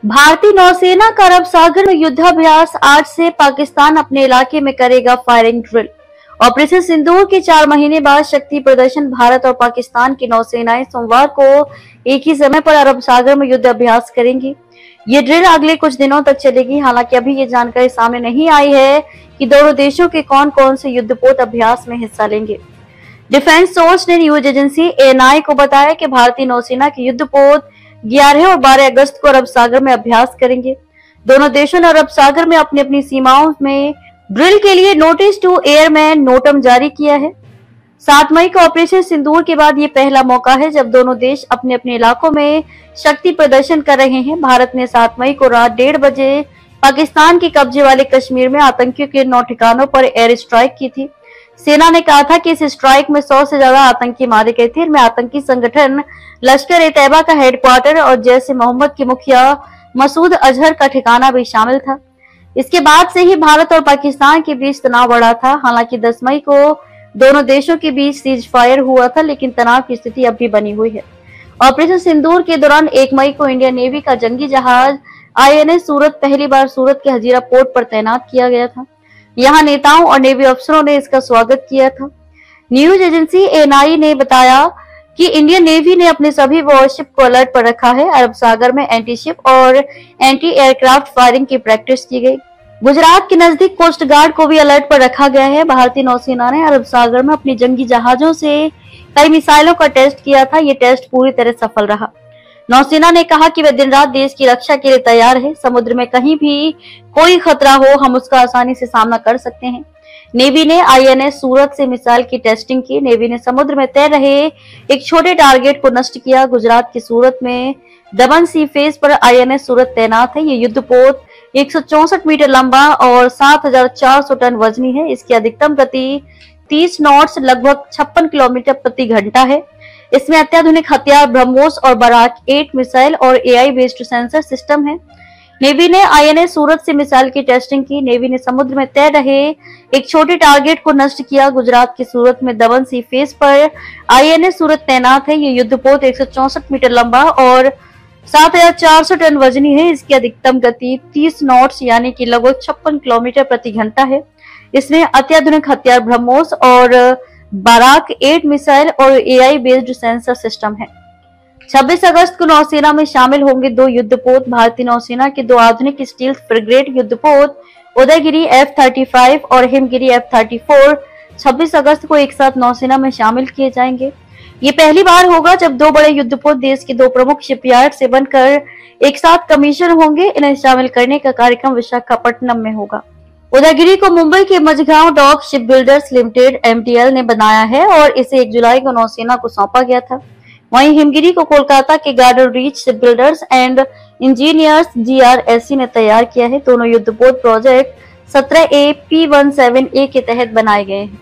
भारतीय नौसेना का अरब सागर में युद्धाभ्यास। आज से पाकिस्तान अपने इलाके में करेगा फायरिंग ड्रिल। ऑपरेशन सिंदूर के 4 महीने बाद शक्ति प्रदर्शन। भारत और पाकिस्तान की नौसेनाएं सोमवार को एक ही समय पर अरब सागर में युद्ध अभ्यास करेंगी। ये ड्रिल अगले कुछ दिनों तक चलेगी। हालांकि अभी ये जानकारी सामने नहीं आई है कि दोनों देशों के कौन कौन से युद्धपोत अभ्यास में हिस्सा लेंगे। डिफेंस सोर्स ने न्यूज एजेंसी एएनआई को बताया कि भारतीय नौसेना के युद्धपोत 11 और 12 अगस्त को अरब सागर में अभ्यास करेंगे। दोनों देशों ने अरब सागर में अपनी अपनी सीमाओं में ड्रिल के लिए नोटिस टू एयरमैन नोटम जारी किया है। 7 मई को ऑपरेशन सिंदूर के बाद ये पहला मौका है जब दोनों देश अपने अपने इलाकों में शक्ति प्रदर्शन कर रहे हैं। भारत ने 7 मई को रात 1:30 बजे पाकिस्तान के कब्जे वाले कश्मीर में आतंकियों के 9 ठिकानों पर एयर स्ट्राइक की थी। सेना ने कहा था कि इस स्ट्राइक में 100 से ज्यादा आतंकी मारे गए थे। इनमें आतंकी संगठन लश्कर ए तैयबा का हेडक्वार्टर और जैश ए मोहम्मद के मुखिया मसूद अजहर का ठिकाना भी शामिल था। इसके बाद से ही भारत और पाकिस्तान के बीच तनाव बढ़ा था। हालांकि 10 मई को दोनों देशों के बीच सीज फायर हुआ था, लेकिन तनाव की स्थिति अब भी बनी हुई है। ऑपरेशन सिंदूर के दौरान 1 मई को इंडियन नेवी का जंगी जहाज INS सूरत पहली बार सूरत के हजीरा पोर्ट पर तैनात किया गया था। यहाँ नेताओं और नेवी अफसरों ने इसका स्वागत किया था। न्यूज एजेंसी एएनआई ने बताया कि इंडियन नेवी ने अपने सभी वॉरशिप को अलर्ट पर रखा है। अरब सागर में एंटी शिप और एंटी एयरक्राफ्ट फायरिंग की प्रैक्टिस की गई। गुजरात के नजदीक कोस्ट गार्ड को भी अलर्ट पर रखा गया है। भारतीय नौसेना ने अरब सागर में अपनी जंगी जहाजों से कई मिसाइलों का टेस्ट किया था। ये टेस्ट पूरी तरह सफल रहा। नौसेना ने कहा कि वे दिन रात देश की रक्षा के लिए तैयार है। समुद्र में कहीं भी कोई खतरा हो, हम उसका आसानी से सामना कर सकते हैं। नेवी ने INS सूरत से मिसाइल की टेस्टिंग की। नेवी ने समुद्र में तैर रहे एक छोटे टारगेट को नष्ट किया। गुजरात की सूरत में दमन सी फेज पर INS सूरत तैनात है। ये युद्धपोत 164 मीटर लंबा और 7400 टन वजनी है। इसकी अधिकतम गति 30 नॉट्स लगभग 56 किलोमीटर प्रति घंटा है। इसमें अत्याधुनिक हथियार ब्रह्मोस और बराक 8 मिसाइल और AI बेस्ड सेंसर सिस्टम है। नेवी ने INS सूरत से मिसाइल की टेस्टिंग की। नेवी ने समुद्र में तैर रहे एक छोटे टारगेट को नष्ट किया। गुजरात की सूरत में दमन सी फेज पर INS सूरत तैनात है। ये युद्धपोत 164 मीटर लंबा और 7400 टन वजनी है। इसकी अधिकतम गति 30 नॉट्स यानी कि लगभग 56 किलोमीटर प्रति घंटा है। इसमें अत्याधुनिक हथियार ब्रह्मोस और बराक 8 मिसाइल और AI बेस्ड सेंसर सिस्टम है। 26 अगस्त को नौसेना में शामिल होंगे 2 युद्धपोत। भारतीय नौसेना के 2 आधुनिक स्टील्थ फ्रिगेट युद्धपोत उदयगिरी F-35 और हिमगिरी F-34 26 अगस्त को एक साथ नौसेना में शामिल किए जाएंगे। ये पहली बार होगा जब 2 बड़े युद्धपोत देश के 2 प्रमुख शिपयार्ड से बनकर एक साथ कमीशन होंगे। इन्हें शामिल करने का कार्यक्रम विशाखापट्टनम में होगा। उदयगिरी को मुंबई के Mazagon dock ship builders limited MTL ने बनाया है और इसे 1 जुलाई को नौसेना को सौंपा गया था। वहीं हिमगिरी को कोलकाता के garden reach ship builders and engineers GRSC ने तैयार किया है। दोनों युद्धपोत प्रोजेक्ट 17A P-17A के तहत बनाए गए हैं।